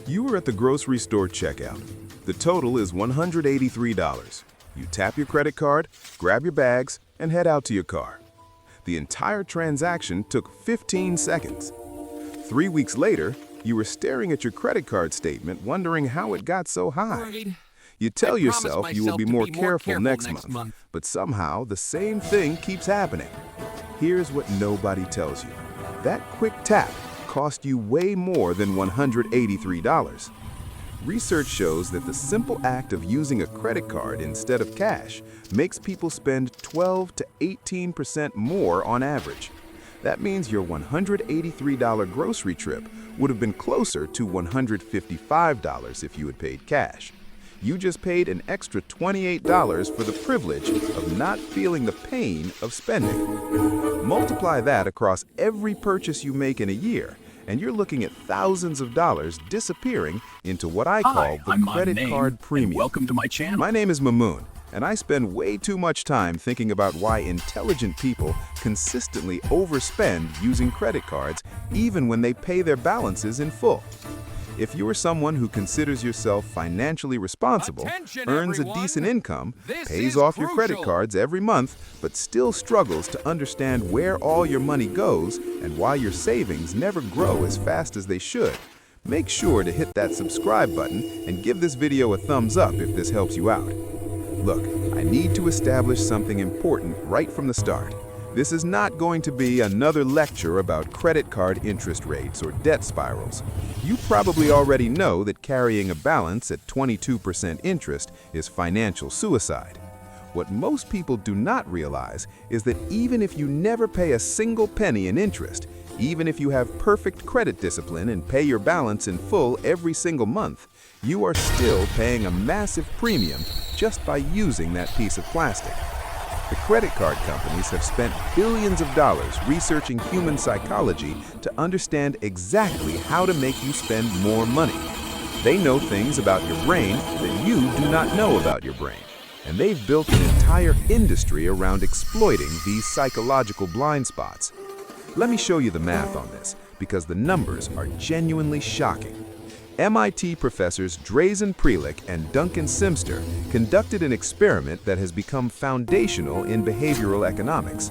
You were at the grocery store checkout. The total is $183. You tap your credit card, grab your bags, and head out to your car. The entire transaction took 15 seconds. 3 weeks later, you were staring at your credit card statement wondering how it got so high. You tell yourself you will be more careful next month, but somehow the same thing keeps happening. Here's what nobody tells you. That quick tap cost you way more than $183. Research shows that the simple act of using a credit card instead of cash makes people spend 12 to 18% more on average. That means your $183 grocery trip would have been closer to $155 if you had paid cash. You just paid an extra $28 for the privilege of not feeling the pain of spending. Multiply that across every purchase you make in a year, and you're looking at thousands of dollars disappearing into what I call the credit card premium. Welcome to my channel. My name is Mamoon, and I spend way too much time thinking about why intelligent people consistently overspend using credit cards even when they pay their balances in full. If you are someone who considers yourself financially responsible, earns a decent income, pays off your credit cards every month, but still struggles to understand where all your money goes and why your savings never grow as fast as they should, make sure to hit that subscribe button and give this video a thumbs up if this helps you out. Look, I need to establish something important right from the start. This is not going to be another lecture about credit card interest rates or debt spirals. You probably already know that carrying a balance at 22% interest is financial suicide. What most people do not realize is that even if you never pay a single penny in interest, even if you have perfect credit discipline and pay your balance in full every single month, you are still paying a massive premium just by using that piece of plastic. The credit card companies have spent billions of dollars researching human psychology to understand exactly how to make you spend more money. They know things about your brain that you do not know about your brain, and they've built an entire industry around exploiting these psychological blind spots. Let me show you the math on this, because the numbers are genuinely shocking. MIT professors Drazen Prelick and Duncan Simster conducted an experiment that has become foundational in behavioral economics.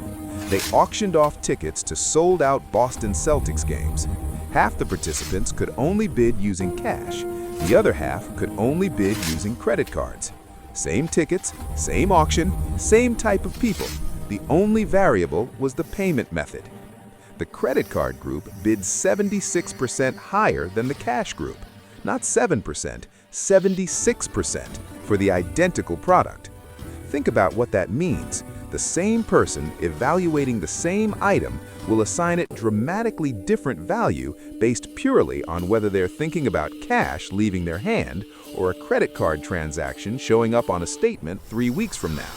They auctioned off tickets to sold-out Boston Celtics games. Half the participants could only bid using cash. The other half could only bid using credit cards. Same tickets, same auction, same type of people. The only variable was the payment method. The credit card group bid 76% higher than the cash group. Not 7%, 76% for the identical product. Think about what that means. The same person evaluating the same item will assign it dramatically different value based purely on whether they're thinking about cash leaving their hand or a credit card transaction showing up on a statement 3 weeks from now.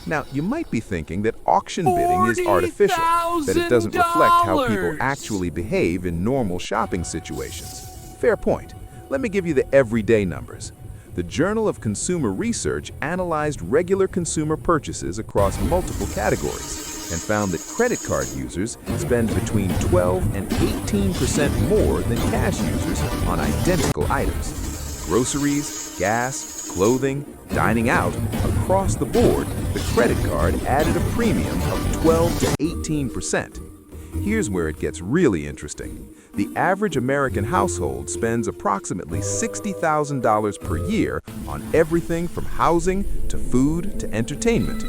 Now, you might be thinking that auction bidding is artificial, that it doesn't reflect how people actually behave in normal shopping situations. Fair point. Let me give you the everyday numbers. The Journal of Consumer Research analyzed regular consumer purchases across multiple categories and found that credit card users spend between 12 and 18% more than cash users on identical items. Groceries, gas, clothing, dining out, across the board, the credit card added a premium of 12 to 18%. Here's where it gets really interesting. The average American household spends approximately $60,000 per year on everything from housing to food to entertainment.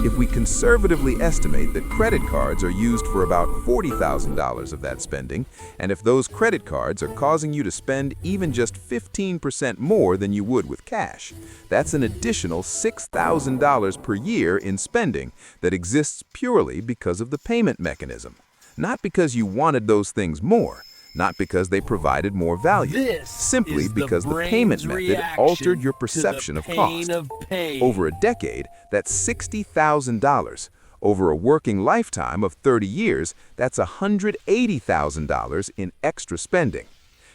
If we conservatively estimate that credit cards are used for about $40,000 of that spending, and if those credit cards are causing you to spend even just 15% more than you would with cash, that's an additional $6,000 per year in spending that exists purely because of the payment mechanism. Not because you wanted those things more, not because they provided more value, simply because the payment method altered your perception of cost. Over a decade, that's $60,000. Over a working lifetime of 30 years, that's $180,000 in extra spending.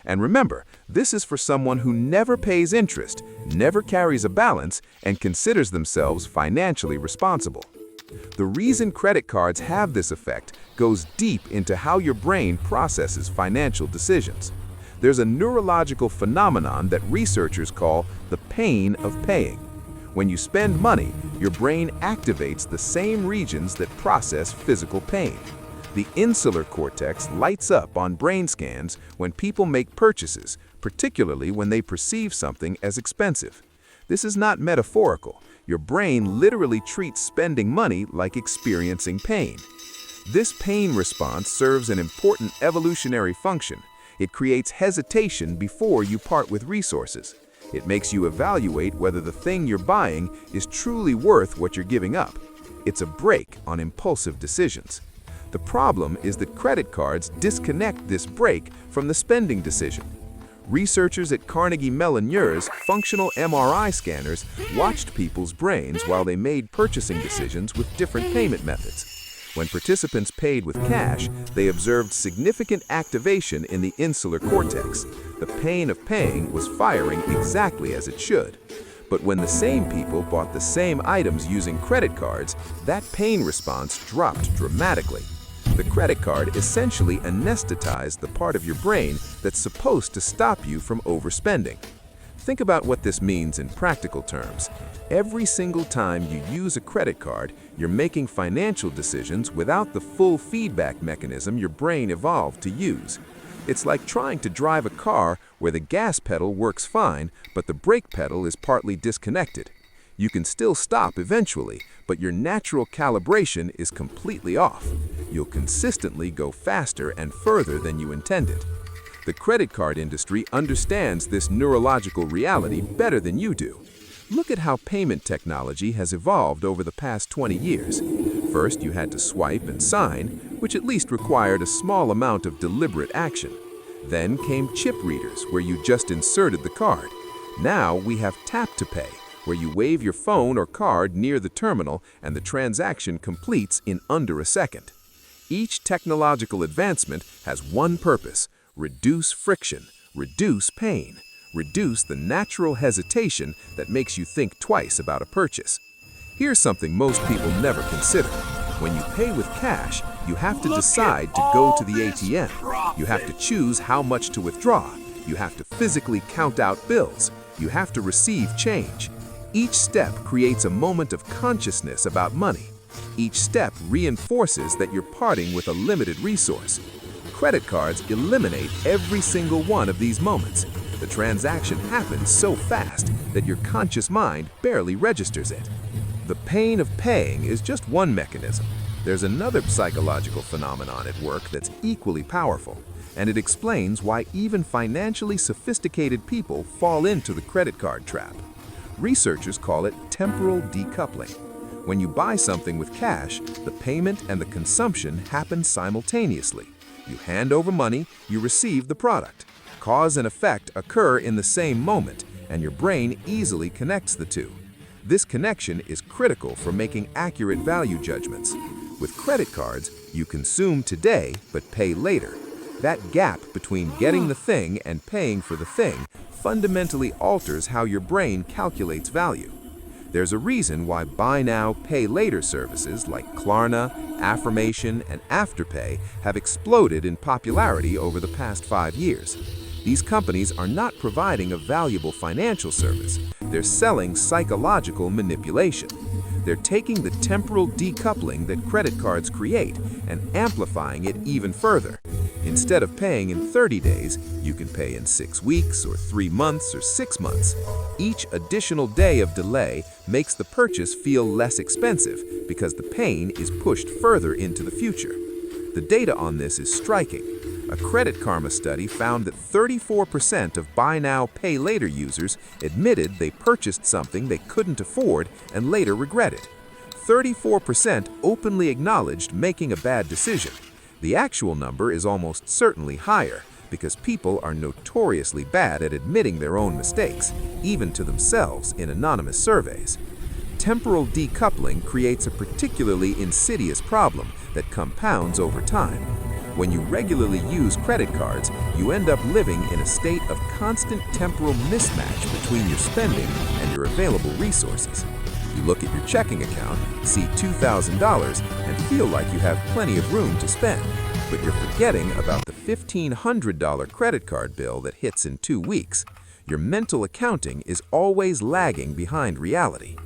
And remember, this is for someone who never pays interest, never carries a balance, and considers themselves financially responsible. The reason credit cards have this effect goes deep into how your brain processes financial decisions. There's a neurological phenomenon that researchers call the pain of paying. When you spend money, your brain activates the same regions that process physical pain. The insular cortex lights up on brain scans when people make purchases, particularly when they perceive something as expensive. This is not metaphorical. Your brain literally treats spending money like experiencing pain. This pain response serves an important evolutionary function. It creates hesitation before you part with resources. It makes you evaluate whether the thing you're buying is truly worth what you're giving up. It's a brake on impulsive decisions. The problem is that credit cards disconnect this brake from the spending decision. Researchers at Carnegie Mellon's functional MRI scanners watched people's brains while they made purchasing decisions with different payment methods. When participants paid with cash, they observed significant activation in the insular cortex. The pain of paying was firing exactly as it should. But when the same people bought the same items using credit cards, that pain response dropped dramatically. The credit card essentially anesthetized the part of your brain that's supposed to stop you from overspending. Think about what this means in practical terms. Every single time you use a credit card, you're making financial decisions without the full feedback mechanism your brain evolved to use. It's like trying to drive a car where the gas pedal works fine, but the brake pedal is partly disconnected. You can still stop eventually, but your natural calibration is completely off. You'll consistently go faster and further than you intended. The credit card industry understands this neurological reality better than you do. Look at how payment technology has evolved over the past 20 years. First, you had to swipe and sign, which at least required a small amount of deliberate action. Then came chip readers, where you just inserted the card. Now we have tap to pay, where you wave your phone or card near the terminal and the transaction completes in under a second. Each technological advancement has one purpose: reduce friction, reduce pain, reduce the natural hesitation that makes you think twice about a purchase. Here's something most people never consider. When you pay with cash, you have to decide to go to the ATM. You have to choose how much to withdraw. You have to physically count out bills. You have to receive change. Each step creates a moment of consciousness about money. Each step reinforces that you're parting with a limited resource. Credit cards eliminate every single one of these moments. The transaction happens so fast that your conscious mind barely registers it. The pain of paying is just one mechanism. There's another psychological phenomenon at work that's equally powerful, and it explains why even financially sophisticated people fall into the credit card trap. Researchers call it temporal decoupling. When you buy something with cash, the payment and the consumption happen simultaneously. You hand over money, you receive the product. Cause and effect occur in the same moment, and your brain easily connects the two. This connection is critical for making accurate value judgments. With credit cards, you consume today but pay later. That gap between getting the thing and paying for the thing fundamentally alters how your brain calculates value. There's a reason why buy now, pay later services like Klarna, Affirmation, and Afterpay have exploded in popularity over the past 5 years. These companies are not providing a valuable financial service. They're selling psychological manipulation. They're taking the temporal decoupling that credit cards create and amplifying it even further. Instead of paying in 30 days, you can pay in 6 weeks or 3 months or 6 months. Each additional day of delay makes the purchase feel less expensive because the pain is pushed further into the future. The data on this is striking. A Credit Karma study found that 34% of buy now, pay later users admitted they purchased something they couldn't afford and later regretted. 34% openly acknowledged making a bad decision. The actual number is almost certainly higher because people are notoriously bad at admitting their own mistakes, even to themselves in anonymous surveys. Temporal decoupling creates a particularly insidious problem that compounds over time. When you regularly use credit cards, you end up living in a state of constant temporal mismatch between your spending and your available resources. You look at your checking account, see $2,000, and feel like you have plenty of room to spend, but you're forgetting about the $1,500 credit card bill that hits in 2 weeks, your mental accounting is always lagging behind reality.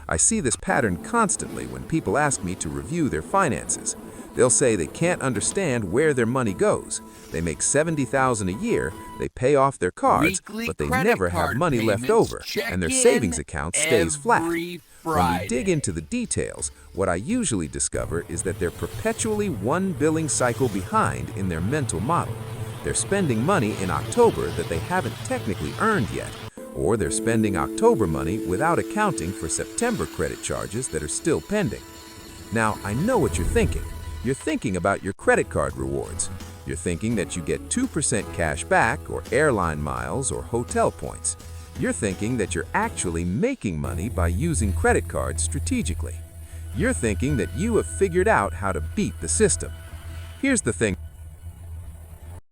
I see this pattern constantly when people ask me to review their finances. They'll say they can't understand where their money goes. They make $70,000 a year, they pay off their cards, but they never have money left over, and their savings account stays flat. When we dig into the details, what I usually discover is that they're perpetually one billing cycle behind in their mental model. They're spending money in October that they haven't technically earned yet, or they're spending October money without accounting for September credit charges that are still pending. Now, I know what you're thinking. You're thinking about your credit card rewards. You're thinking that you get 2% cash back or airline miles or hotel points. You're thinking that you're actually making money by using credit cards strategically. You're thinking that you have figured out how to beat the system. Here's the thing.